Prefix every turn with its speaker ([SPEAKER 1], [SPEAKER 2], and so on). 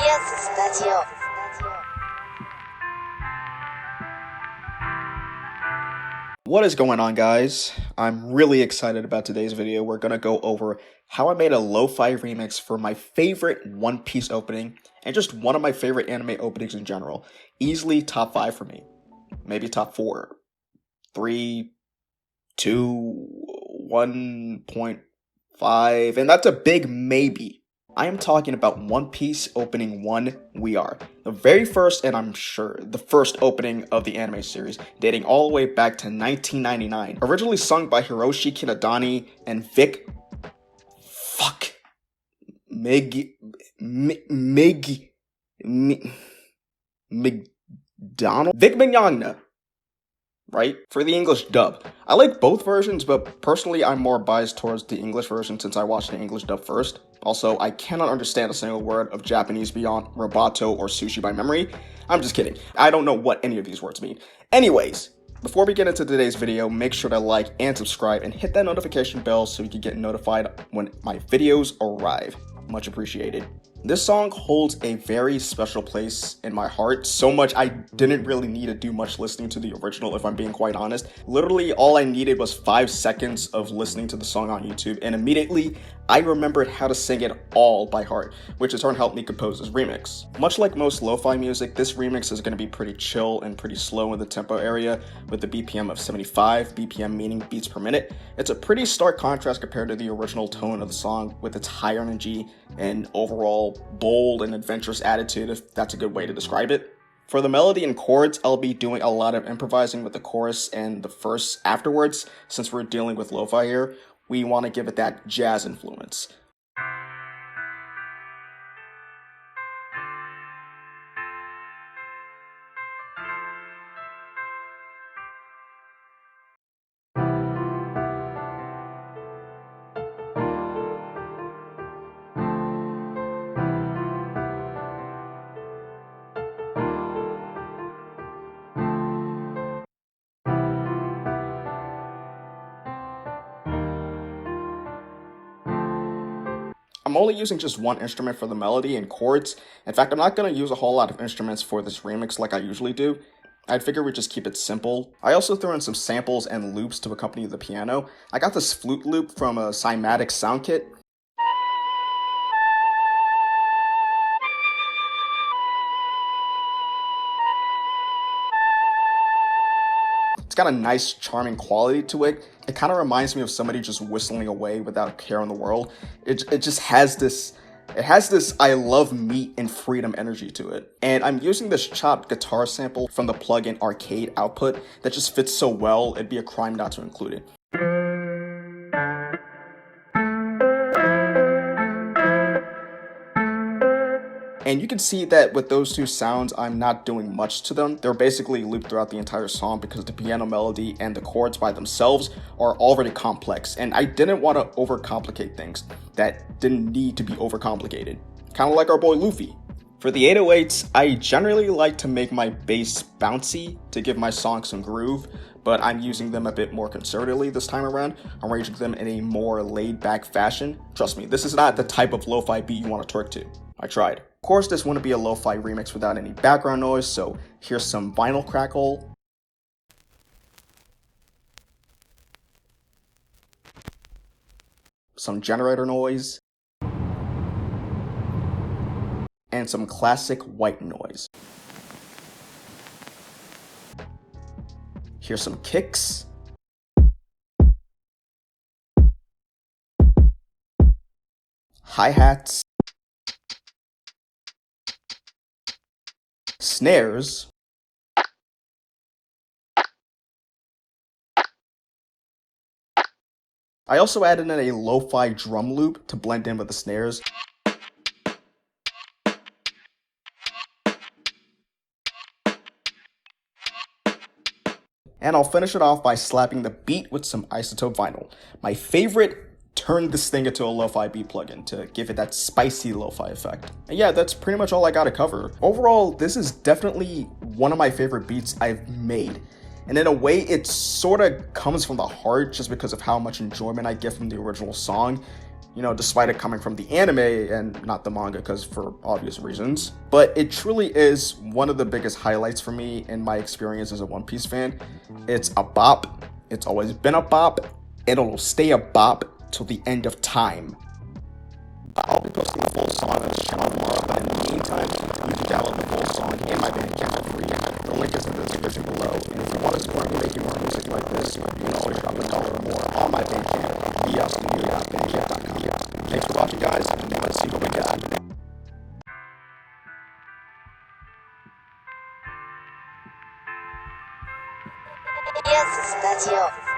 [SPEAKER 1] Geass Radio.
[SPEAKER 2] What is going on, guys? I'm really excited about today's video. We're gonna go over how I made a lo-fi remix for my favorite One Piece opening and just one of my favorite anime openings in general. Easily top 5 for me. Maybe top 4. 3, 2, 1.5, and that's a big maybe. I am talking about One Piece Opening 1, We Are. The very first, and I'm sure, the first opening of the anime series, dating all the way back to 1999. Originally sung by Hiroshi Kinadani and Vic... McDonald? Vic Mignogna, right? For the English dub. I like both versions, but personally I'm more biased towards the English version since I watched the English dub first. Also, I cannot understand a single word of Japanese beyond roboto or sushi by memory. I'm just kidding. I don't know what any of these words mean. Anyways, before we get into today's video, make sure to like and subscribe and hit that notification bell so you can get notified when my videos arrive. Much appreciated. This song holds a very special place in my heart, so much I didn't really need to do much listening to the original, if I'm being quite honest. Literally, all I needed was 5 seconds of listening to the song on YouTube, and immediately, I remembered how to sing it all by heart, which in turn helped me compose this remix. Much like most lo-fi music, this remix is going to be pretty chill and pretty slow in the tempo area, with the BPM of 75, BPM meaning beats per minute. It's a pretty stark contrast compared to the original tone of the song, with its high energy and overall bold and adventurous attitude, if that's a good way to describe it. For the melody and chords, I'll be doing a lot of improvising with the chorus and the verse afterwards. Since we're dealing with lo-fi here, we want to give it that jazz influence. I'm only using just one instrument for the melody and chords. In fact, I'm not going to use a whole lot of instruments for this remix like I usually do. I'd figure we'd just keep it simple. I also threw in some samples and loops to accompany the piano. I got this flute loop from a Cymatic sound kit. It's got a nice, charming quality to it. It kind of reminds me of somebody just whistling away without a care in the world. It just has this, I love meat and freedom energy to it. And I'm using this chopped guitar sample from the plugin Arcade Output that just fits so well, it'd be a crime not to include it. And you can see that with those two sounds, I'm not doing much to them. They're basically looped throughout the entire song because the piano melody and the chords by themselves are already complex. And I didn't want to overcomplicate things that didn't need to be overcomplicated. Kind of like our boy Lofi. For the 808s, I generally like to make my bass bouncy to give my song some groove, but I'm using them a bit more conservatively this time around, arranging them in a more laid-back fashion. Trust me, this is not the type of lo-fi beat you want to twerk to. I tried. Of course, this wouldn't be a lo-fi remix without any background noise, so here's some vinyl crackle. Some generator noise. And some classic white noise. Here's some kicks. Hi-hats. Snares. I also added in a lo-fi drum loop to blend in with the snares. And I'll finish it off by slapping the beat with some isotope vinyl. My favorite turn this thing into a lo-fi beat plugin to give it that spicy lo-fi effect. And yeah, that's pretty much all I gotta cover. Overall, this is definitely one of my favorite beats I've made. And in a way, it sort of comes from the heart just because of how much enjoyment I get from the original song. despite it coming from the anime and not the manga, because for obvious reasons. But it truly is one of the biggest highlights for me in my experience as a One Piece fan. It's a bop. It's always been a bop. It'll stay a bop till the end of time. I'll be posting the full song on this channel tomorrow, but in the meantime, you can download the full song in my Bandcamp for free. The link is in the description below. And if you want to support me making more music like this, you can always drop $1 or more on my Bandcamp, Geass.bandcamp.com. Thanks for watching, guys, and let's see what we got.
[SPEAKER 1] Geass Studio.